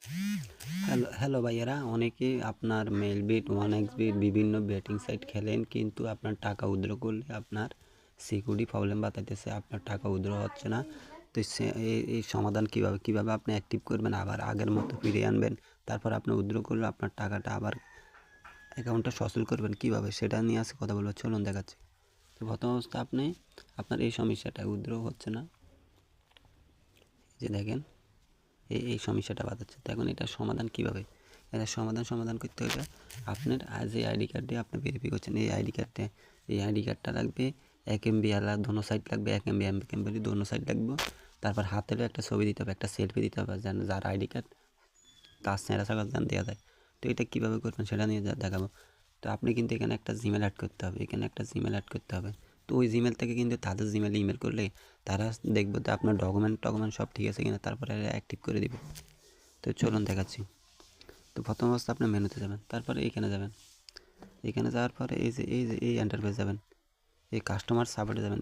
Hello hello ভাইয়েরা, অনেকেই আপনার মেলবিট, 1xBet বিভিন্ন বেটিং সাইট খেলেন, কিন্তু আপনার টাকা উইথড্র করলে আপনার সিকিউরিটি প্রবলেম বাতাইতেছে, আপনার টাকা উইথড্র হচ্ছে না। তো এই সমাধান কীভাবে আপনি অ্যাক্টিভ করবেন, আবার আগের মতো ফিরিয়ে আনবেন, তারপর আপনি উইথড্র করলে আপনার টাকাটা আবার অ্যাকাউন্টে সচল করবেন কীভাবে, সেটা নিয়ে আজকে কথা বলবো। চলুন দেখাচ্ছি। তো প্রথম অবস্থা, আপনার এই সমস্যাটা উইথড্র হচ্ছে না, যে দেখেন এই সমস্যাটা বাতাচ্ছে। তো এখন এটার সমাধান কীভাবে? এটার সমাধান করতে হলে আপনার যে আইডি কার্ড দিয়ে আপনি ভেরিফাই করছেন, এই আইডি কার্ডটা লাগবে 1 MB আলাদা দোনো সাইড লাগবে, 1 MB দোনো সাইড লাগবে। তারপর হাতেরও একটা ছবি দিতে হবে, একটা সেলফি দিতে হবে, যেন যার আইডি কার্ড তার চেহারা ছাড়া যেন দেওয়া যায়। তো এটা কীভাবে করবেন সেটা নিয়ে দেখাবো। তো আপনি কিন্তু এখানে একটা জিমেল অ্যাড করতে হবে। তো ওই জিমেল থেকে কিন্তু তাদের জিমেলে ইমেল করলে তারা দেখবে যে আপনার ডকুমেন্ট সব ঠিক আছে কিনা, তারপরে অ্যাক্টিভ করে দিবে। তো চলুন দেখাচ্ছি। তো প্রথম অবস্থা আপনি মেনুতে যাবেন, তারপরে এখানে যাওয়ার পরে এই ইন্টারফেস যাবেন, এই কাস্টমার সাপোর্টে যাবেন,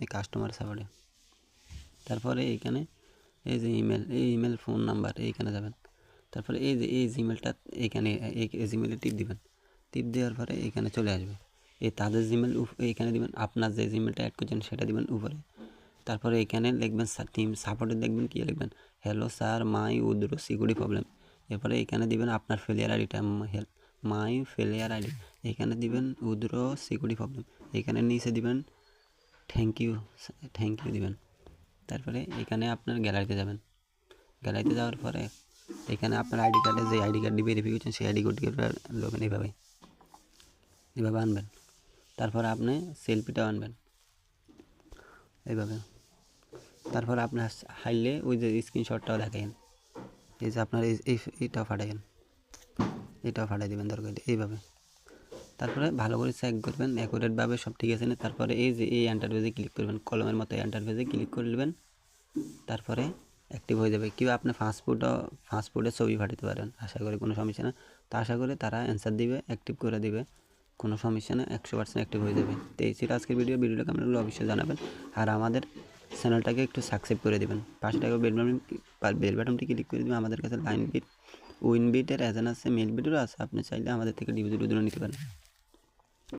তারপরে এইখানে এই যে ইমেল ফোন নাম্বার এইখানে যাবেন। তারপরে এই জিমেলটা এইখানে এই জিমেলে টিপ দেওয়ার পরে এইখানে চলে আসবে। এই তাদের জিমেল এইখানে দিবেন, আপনার যে জিমেলটা অ্যাড করছেন সেটা দিবেন উপরে। তারপরে এখানে লিখবেন টিম সাপোর্টে, দেখবেন কী লিখবেন, হ্যালো স্যার, মাই উইথড্র সিকিউরিটি প্রবলেম। এরপরে এখানে দিবেন আপনার ফেলিয়ার আইডিটা, মাই ফেলিয়ার আইডি, এখানে দিবেন উইথড্র সিকিউরিটি প্রবলেম। এখানে নিচে দিবেন থ্যাংক ইউ দিবেন। তারপরে এখানে আপনার গ্যালারিতে যাওয়ার পরে এখানে আপনার আইডি কার্ডে যে আইডি কার্ড ভেরিফাই করছেন সেই আইডি কার্ডটি লোকেন এইভাবে আনবেন। তারপরে আপনি সেলফিটাও আনবেন এইভাবে। তারপর আপনার হাইলে ওই যে স্ক্রিনশটটাও দেখেন, এই যে আপনার এইটাও ফাটাই দেবেন দরকার এইভাবে। তারপরে ভালো করে চেক করবেন অ্যাকুরেটভাবে সব ঠিক আছে না। তারপরে এই যে এই ইন্টারফেসে ক্লিক করবেন, কলমের মতো ইন্টারফেসে ক্লিক করে নেবেন, তারপরে অ্যাক্টিভ হয়ে যাবে। কেউ আপনি ফাস্টফুডের ছবি পাঠাতে পারেন, আশা করি কোনো সমস্যা না। তো আশা করি তারা অ্যান্সার দিবে, অ্যাক্টিভ করে দিবে, কোনো সমস্যা না, 100% অ্যাক্টিভ হয়ে যাবে। তো এই ছিল আজকের ভিডিওটা কেমন লাগলো অবশ্যই জানাবেন, আর আমাদের চ্যানেলটাকে একটু সাবস্ক্রাইব করে দেবেন, পাশে টাকা বেল বাটনটি ক্লিক করে দেবেন। আমাদের কাছে উইনবিটের এজেন্ট আছে, মেলবিটেরও আছে, আপনি চাইলে আমাদের থেকে ডিপোজিট নিতে পারেন।